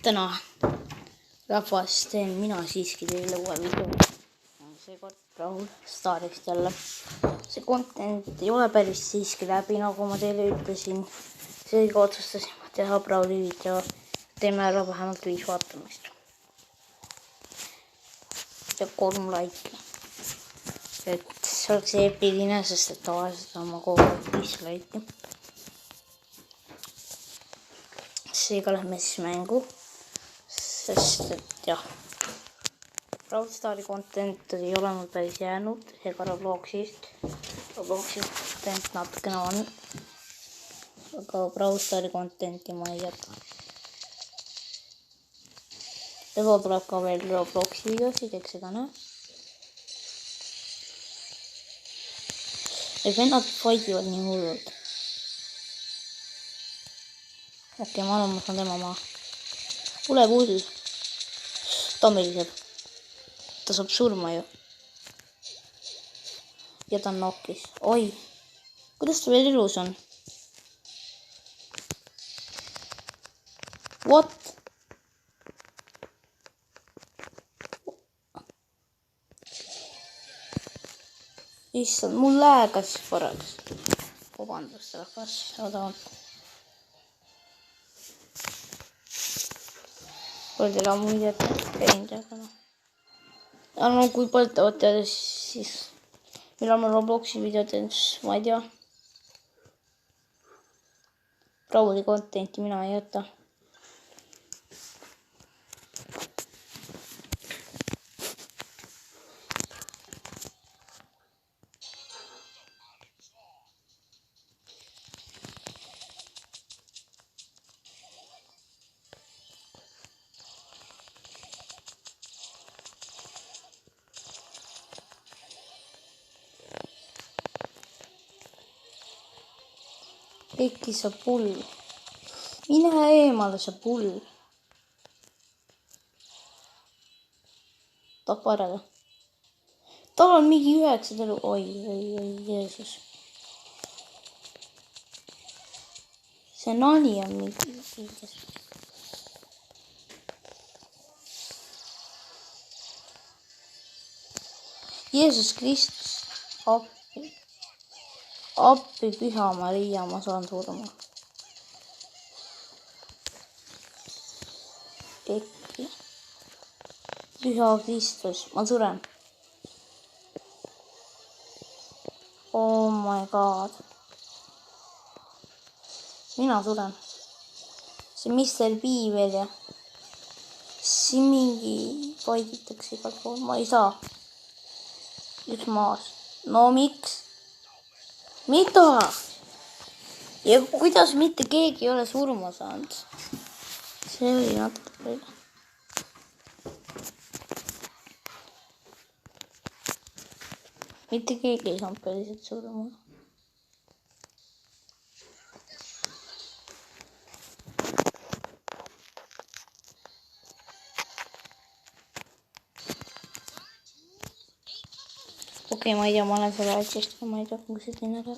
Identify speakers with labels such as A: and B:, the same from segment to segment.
A: täna rahvas teen mina siiski teile uue video. Seekord Brawl Starist jälle. See content ei ole päris siiski läbi, nagu ma teile ütlesin. Seega otsustasin teha Brawli video. Teeme ära vähemalt 5 vaatamist. Ja 3 laiki. Et see oleks eepiline, sest et tavaliselt on ma kogu aeg 5 laiki. Seega lähme siis mängu. Sest et jah, Brawl Stari content ei ole mul päris jäänud, ega Robloxi content natukene on, aga Brawl Stari contenti ma ei jäta. Ego tuleb ka veel Robloxi videosid, eks seda näe. Ja vennad fightivad nii hullult. Okei, ma arvan, ma saan tema maha. Tule pull. Tommiliseb. Ta saab surma ju. Ja ta on nokkis. Oi. Kuidas ta veel ilus on? What? Issand, mul läägas korraks. Vabandust, rahvas. Oodavalt. Pole teil ammu videot käinud, aga noh. Ja no kui palju tahavad teada, siis millal ma Robloxi video teen, siis ma ei tea. Brawli contenti mina ei jäta. Äkki sa pull. Mine eemale sa pull. Tapa ära. Tal on mingi 9 elu. Oi, Jeesus. See nani on mingi. Jeesus Kristus. Appi Püha Maria, ma saan surma. Äkki. Püha Kristus, ma suren. Oh my god. Mina suren. See Mr. B veel ja. Siin mingi paiditakse igal pool, ma ei saa. Üks maas. No miks? Mida? Ja kuidas mitte keegi ei ole surma saanud? See oli natuke palju. Mitte keegi ei saanud päriselt surma. Okei, ma ei tea, ma olen selle asjast, aga ma ei tea, kui see teine ära.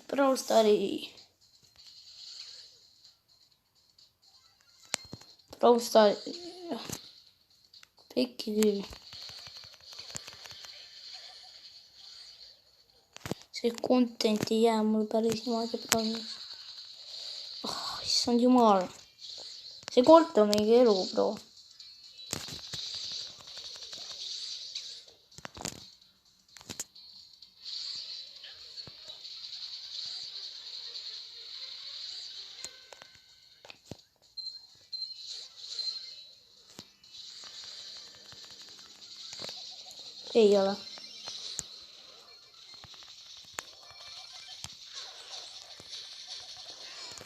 A: Brawl Stari. Pekki küll. See content ei jää mul päris niimoodi praegu. Oh, issand jumal. See Colt on mingi elu, bro. Ei ole.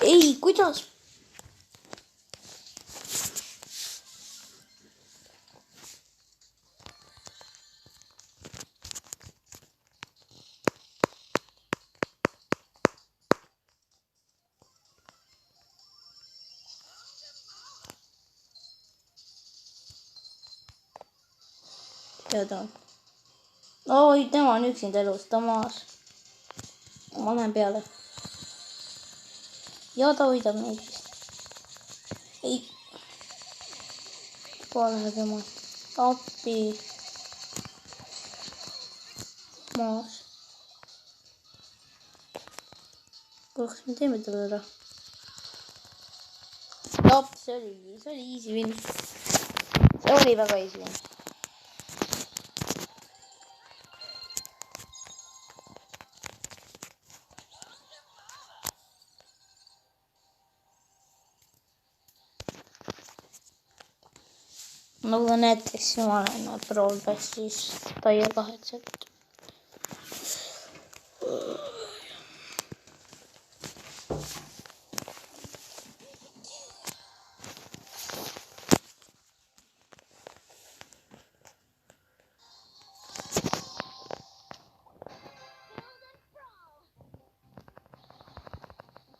A: Ei, kuidas? teada. oi, tema on üksinda elus, Toomas. Ma lähen peale. Ja ta hoidab meid vist. Ei. Kohe tema. Appi. Maas. Kas me teeme talle ära? Top, see oli easy win. See oli väga easy win. Nagu te näete, siis ma olen Brawl Passis taia 8.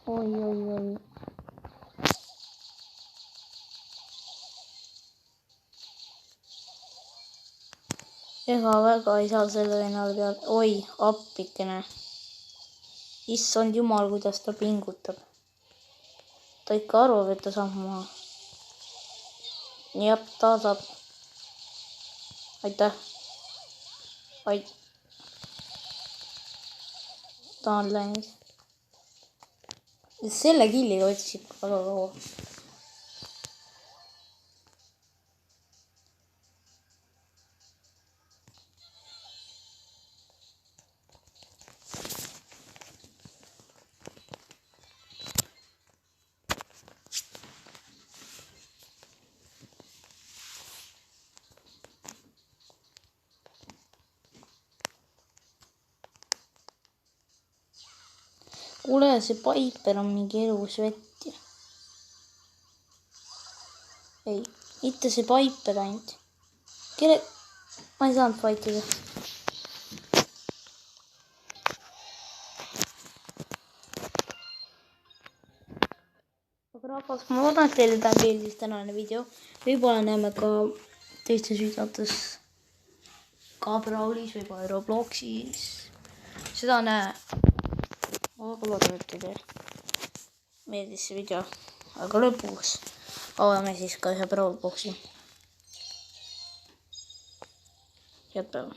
A: Oi. Ega väga ei saa selle vennale peale. Oi, appikene. Issand jumal, kuidas ta pingutab. Ta ikka arvab, et ta saab maha. Jah, ta saab. Aitäh. Ta on läinud. Selle killiga võttis ikka väga kaua. Kuule, see Piper on mingi elus vett. Ei, mitte see Piper ainult. Ma ei saanud fightida. Aga rahvas, ma loodan, et teile meeldis tänane video. Võib-olla näeme ka teistes videotes. Ka Brawlis, võib-olla Robloxis. Seda näe. Ma väga loodan, et teile meeldis see video. Aga lõpuks avame siis ka ühe Brawl Boxi. Head päeva.